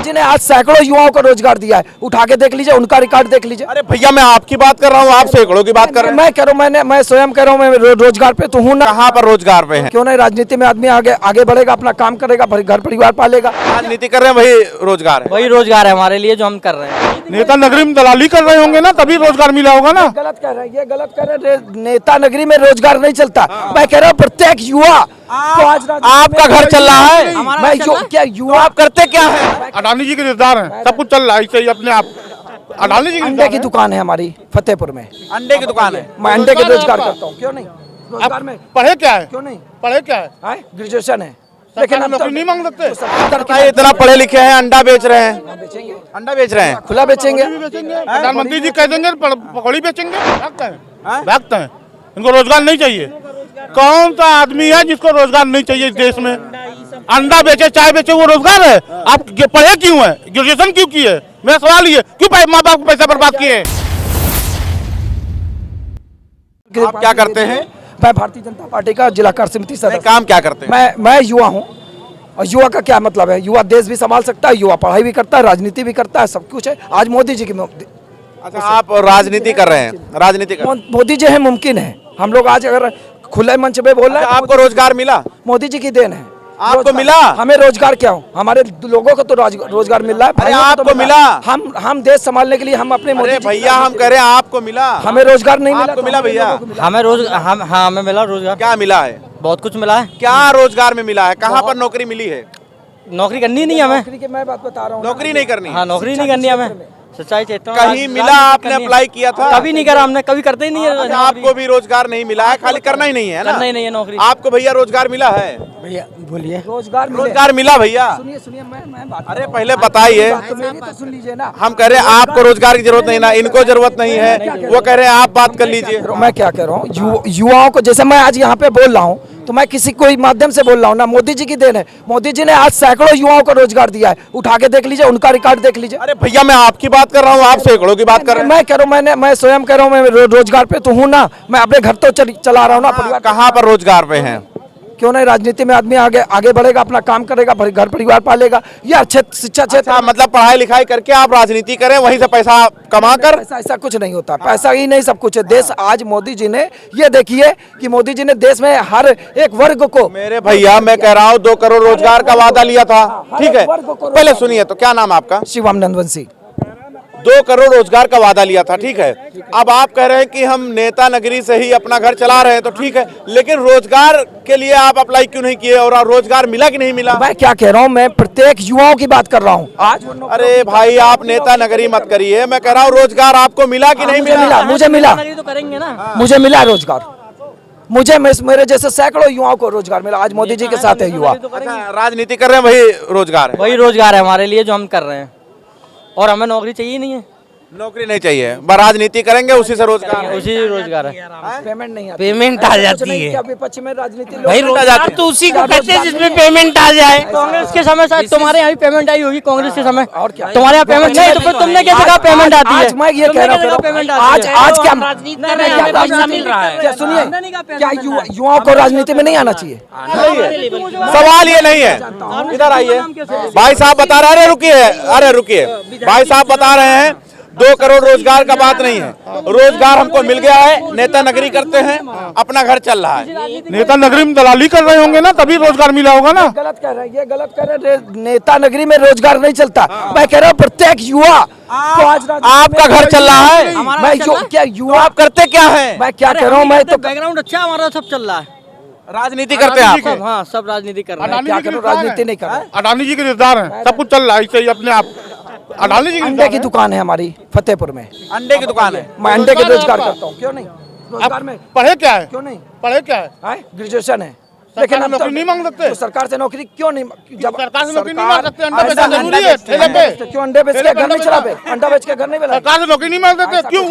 जी ने आज सैकड़ों युवाओं को रोजगार दिया है, उठा के देख लीजिए, उनका रिकॉर्ड देख लीजिए। अरे भैया मैं आपकी बात कर रहा हूँ, आप सैकड़ों की बात कर रहे हैं। मैं कह रहा हूँ, मैं स्वयं कह रहा हूँ, मैं रोजगार पे तो हूँ ना। कहाँ पर रोजगार पे है? क्यों नहीं, राजनीति में आदमी आगे आगे बढ़ेगा, अपना काम करेगा, घर परिवार पालेगा। राजनीति कर रहे हैं, वही रोजगार है। वही रोजगार है हमारे लिए जो हम कर रहे हैं। नेता नगरी में दलाली कर रहे होंगे ना, तभी रोजगार मिला होगा ना। गलत कह रहे हैं, ये गलत कह रहे हैं। नेता नगरी में रोजगार नहीं चलता। मैं कह रहा हूँ प्रत्येक युवा तो आज आपका घर चल रहा है, मैं क्या युवा आप करते क्या है? अडानी जी के रिश्तेदार हैं, सब कुछ चल रहा है ऐसे ही अपने आप। अडानी जी अंडे की दुकान है हमारी फतेहपुर में, अंडे की दुकान है। मैं अंडे के रोजगार करता हूँ। क्यों नहीं रोजगार में, पढ़े क्या है? क्यों नहीं पढ़े क्या है? ग्रेजुएशन है, लेकिन हम नौकरी नहीं मांग सकते। भाई इतना पढ़े लिखे हैं, अंडा बेच रहे हैं, बेचेंगे, अंडा बेच रहे हैं। खुला बेचेंगे। प्रधानमंत्री जी कह देंगे पकौड़ी बेचेंगे, भागते हैं। इनको रोजगार नहीं चाहिए। कौन सा आदमी है जिसको रोजगार नहीं चाहिए इस देश में? अंडा बेचे, चाय बेचे, वो रोजगार है? आप पढ़े क्यों है? ग्रेजुएशन क्यों की है? मेरा सवाल ये, क्यों माँ बाप को पैसा बर्बाद किए? आप क्या करते हैं? मैं भारतीय जनता पार्टी का जिला कार्य समिति सदस्य। काम क्या करते हैं? मैं युवा हूँ, और युवा का क्या मतलब है? युवा देश भी संभाल सकता है, युवा पढ़ाई भी करता है, राजनीति भी करता है, सब कुछ है। आज मोदी जी की अच्छा, आप राजनीति कर रहे हैं? राजनीति कर मोदी जी है, मुमकिन है। हम लोग आज अगर खुले मंच पे बोल रहे हैं, आपको रोजगार मिला? मोदी जी की देन है। आपको मिला? हमें रोजगार क्या हो, हमारे लोगों को तो रोजगार मिल रहा है। अरे आपको मिला? हम देश संभालने के लिए हम अपने अरे भैया हम कह रहे हैं आपको मिला? हमें रोजगार नहीं मिला। आपको मिला भैया? हमें मिला रोजगार, क्या मिला है? बहुत कुछ मिला है। क्या रोजगार में मिला है? कहाँ पर नौकरी मिली है? नौकरी करनी नहीं हमें, नौकरी की मैं बात बता रहा हूँ। नौकरी नहीं करनी? हाँ नौकरी नहीं करनी हमें। सच्चाई चेतना कहीं मिला? आपने अप्लाई किया था? कभी नहीं करा हमने, कभी करते ही नहीं है। आपको भी रोजगार नहीं मिला है, खाली करना ही नहीं है ना? करना ही नहीं है नौकरी। आपको भैया रोजगार मिला है? भैया बोलिए, रोजगार मिला भैया? सुनिए मैं बात अरे पहले बताइए। तो सुन लीजिए ना। हम कह रहे हैं आपको रोजगार की जरूरत नहीं ना, इनको जरूरत नहीं है, वो कह रहे हैं आप बात कर लीजिए। मैं क्या कह रहा हूँ, युवाओं को, जैसे मैं आज यहाँ पे बोल रहा हूँ, तो मैं किसी कोई माध्यम से बोल रहा हूँ ना, मोदी जी की देन है। मोदी जी ने आज सैकड़ों युवाओं को रोजगार दिया है, उठा के देख लीजिए, उनका रिकॉर्ड देख लीजिए। अरे भैया मैं आपकी बात कर रहा हूँ, आप सैकड़ों की बात कर रहे हैं। मैं कह रहा हूँ, मैं स्वयं कह रहा हूँ, मैं रोजगार पे तो हूँ ना। मैं अपने घर तो चला रहा हूँ ना, परिवार। कहाँ पर रोजगार पे हैं? क्यों नहीं, राजनीति में आदमी आगे बढ़ेगा, अपना काम करेगा, घर परिवार पालेगा। या शिक्षा क्षेत्र, मतलब पढ़ाई लिखाई करके आप राजनीति करें, वहीं से पैसा कमा कर? ऐसा कुछ नहीं होता, पैसा ही नहीं सब कुछ है। देश आज मोदी जी ने, ये देखिए कि मोदी जी ने देश में हर एक वर्ग को, मेरे भैया मैं कह रहा हूँ 2 करोड़ रोजगार का वादा लिया था, ठीक है? पहले सुनिए तो, क्या नाम है आपका? शिवम नंदवंशी। 2 करोड़ रोजगार का वादा लिया था, ठीक है? अब आप कह रहे हैं कि हम नेता नगरी से ही अपना घर चला रहे हैं, तो ठीक है, लेकिन रोजगार के लिए आप अप्लाई क्यों नहीं किए? और रोजगार मिला कि नहीं मिला? मैं क्या कह रहा हूँ, मैं प्रत्येक युवाओं की बात कर रहा हूँ आज। अरे भाई आप नेता नगरी मत करिए, मैं कह रहा हूँ रोजगार आपको मिला कि नहीं मिला? मुझे मिला, तो करेंगे ना। मुझे मिला रोजगार। मेरे जैसे सैकड़ों युवाओं को रोजगार मिला। आज मोदी जी के साथ है युवा। अच्छा, राजनीति कर रहे हैं, वही रोजगार है? वही रोजगार है हमारे लिए जो हम कर रहे हैं, और हमें नौकरी चाहिए नहीं है। नौकरी नहीं चाहिए, राजनीति करेंगे, उसी से रोजगार है। उसी रोजगार है। पेमेंट नहीं आती, पेमेंट आ जाती है क्या विपक्ष में राजनीति भाई, रोजगार तो उसी को कहते हैं जिसमें पेमेंट आ जाए। कांग्रेस के समय शायद तुम्हारे यहाँ भी पेमेंट आई होगी, कांग्रेस के समय। और क्या, तुम्हारे यहाँ पेमेंट नहीं, तो फिर तुमने कैसे कहा पेमेंट आती है? आज मैं ये कह रहा हूँ, पेमेंट आज क्या राजनीति कर रहे हैं, पैसा मिल रहा है। क्या सुनिए, क्या युवाओं को राजनीति में नहीं आना चाहिए? सवाल ये नहीं है, इधर आइए भाई साहब बता रहे हैं। अरे रुकिए भाई साहब बता रहे हैं 2 करोड़ रोजगार का बात नहीं है, रोजगार हमको मिल गया है, नेता नगरी करते हैं, अपना घर चल रहा है। नेता नगरी में दलाली कर रहे होंगे ना, तभी रोजगार मिला होगा ना। गलत कह रहे हैं, ये गलत कह रहे हैं। नेता नगरी में रोजगार नहीं चलता। मैं कह रहा हूँ प्रत्येक युवा तो आज आपका घर चल रहा है? मैं क्या युवा, आप करते क्या है? मैं क्या कह रहा हूँ, मैं तो बैकग्राउंड अच्छा हमारा सब चल रहा है। राजनीति करते हैं आप? सब, हाँ सब राजनीति कर रहे हैं। क्या करूँ, राजनीति नहीं कर रहा। अडानी जी के रिश्तेदार हैं, सब कुछ चल रहा है ऐसे ही अपने आप। अडानी जी अंडे की दुकान है हमारी फतेहपुर में, अंडे की दुकान है। मैं अंडे के रोजगार करता हूँ। क्यों नहीं रोजगार में, पढ़े क्या है? क्यों नहीं पढ़े क्या है? ग्रेजुएशन है, लेकिन हम नौकरी नहीं मांग सकते। तो सरकार से नौकरी क्यों नहीं? जब सरकार से नौकरी नहीं मांग सकते, अंडा बेचना जरूरी है ठेले पे। क्यों अंडे बेच के घर नहीं चला पे? अंडा बेच के घर नहीं मिला? सरकार से नौकरी नहीं मांग सकते, क्यों?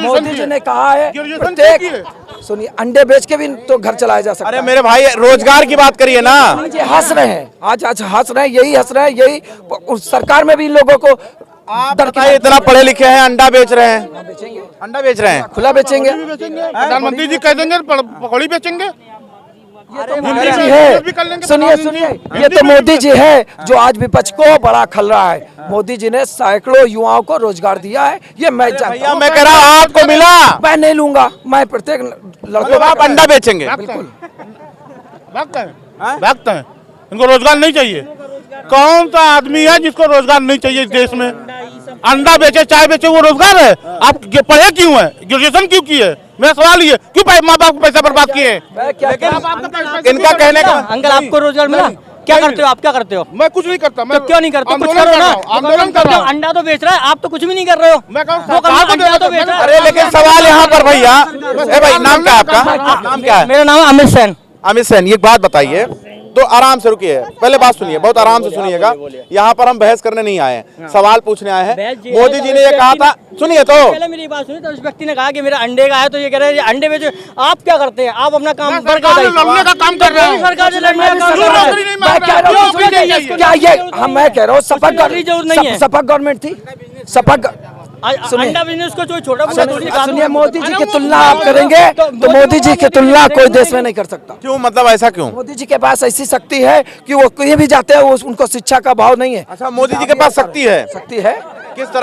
मोदी जी ने कहा है ग्रेजुएशन प्रत्येक, सुनिए, अंडे बेच के भी तो घर चलाया जा सकता है। अरे मेरे भाई रोजगार की बात करिए ना। ये हंस रहे हैं, आज हंस रहे हैं, यही हंस रहे हैं, यही सरकार में भी इन लोगों को बताइए, इतना पढ़े लिखे हैं, अंडा बेच रहे हैं, अंडा बेच रहे हैं, खुला बेचेंगे। प्रधानमंत्री जी कह देंगे पकौड़ी बेचेंगे, मोदी जी है, सुनिए सुनिए, ये तो मोदी जी है जो आज विपक्ष को बड़ा खल रहा है। मोदी जी ने सैकड़ों युवाओं को रोजगार दिया है, ये मैं जानता भैया हूं। मैं कह रहा हूँ आपको मिला, मैं नहीं लूंगा, मैं प्रत्येक लड़कों मतलब आप अंडा बेचेंगे? भागते हैं, इनको रोजगार नहीं चाहिए। कौन सा आदमी है जिसको रोजगार नहीं चाहिए इस देश में? अंडा बेचे, चाय बेचे, वो रोजगार है? आप पढ़े क्यों है, ग्रेजुएशन क्यों की है? मेरा सवाल ये, क्यों माँ बाप को पैसा बर्बाद किए? इनका कहने का अंकल आपको रोजगार मिला? क्या करते हो आप, क्या करते हो? मैं कुछ नहीं करता। तो क्यों नहीं करते? कुछ करो ना, आंदोलन कर रहा हूँ। अंडा तो बेच रहा है, आप तो कुछ भी नहीं कर रहे हो। मैं कहूँ वो कंपनी अंडा तो बेच रहा है। अरे लेकिन सवाल यहाँ पर भैया, ए भाई नाम क्या है आपका? नाम क्या है? मेरा नाम अमित सेन। अमित सेन, एक बात बताइए, तो आराम से रुकिए, पहले बात सुनिए, बहुत आराम से सुनिएगा। यहाँ पर हम बहस करने नहीं आए हैं, सवाल पूछने आए हैं। मोदी जी ने ये कहा था, सुनिए तो पहले मेरी बात सुनिए। तो उस व्यक्ति ने कहा कि मेरा अंडे का है, तो ये कह रहे हैं अंडे बेचो। आप क्या करते हैं? आप अपना काम लड़ने का काम कर रहे हैं। सरकार से लड़ने का काम कर रहे नौकरी नहीं हैं। मांग रहा है। क्यों क्यों चाहिए? चाहिए? क्या ये मैं कह रहा हूँ उसकी जरूरत नहीं है। सपा गवर्नमेंट थी, सपा सुनिए। अंडा बिजनेस को छोटा मोटा थोड़ी काम सुनिए, मोदी जी की तुलना आप करेंगे तो मोदी जी की तुलना कोई देश में नहीं कर सकता। क्यों, मतलब ऐसा क्यों? मोदी जी के पास ऐसी शक्ति है कि वो कहीं भी जाते हैं, वो उनको शिक्षा का भाव नहीं है। अच्छा, मोदी जी के पास शक्ति है? शक्ति है। किस तरह?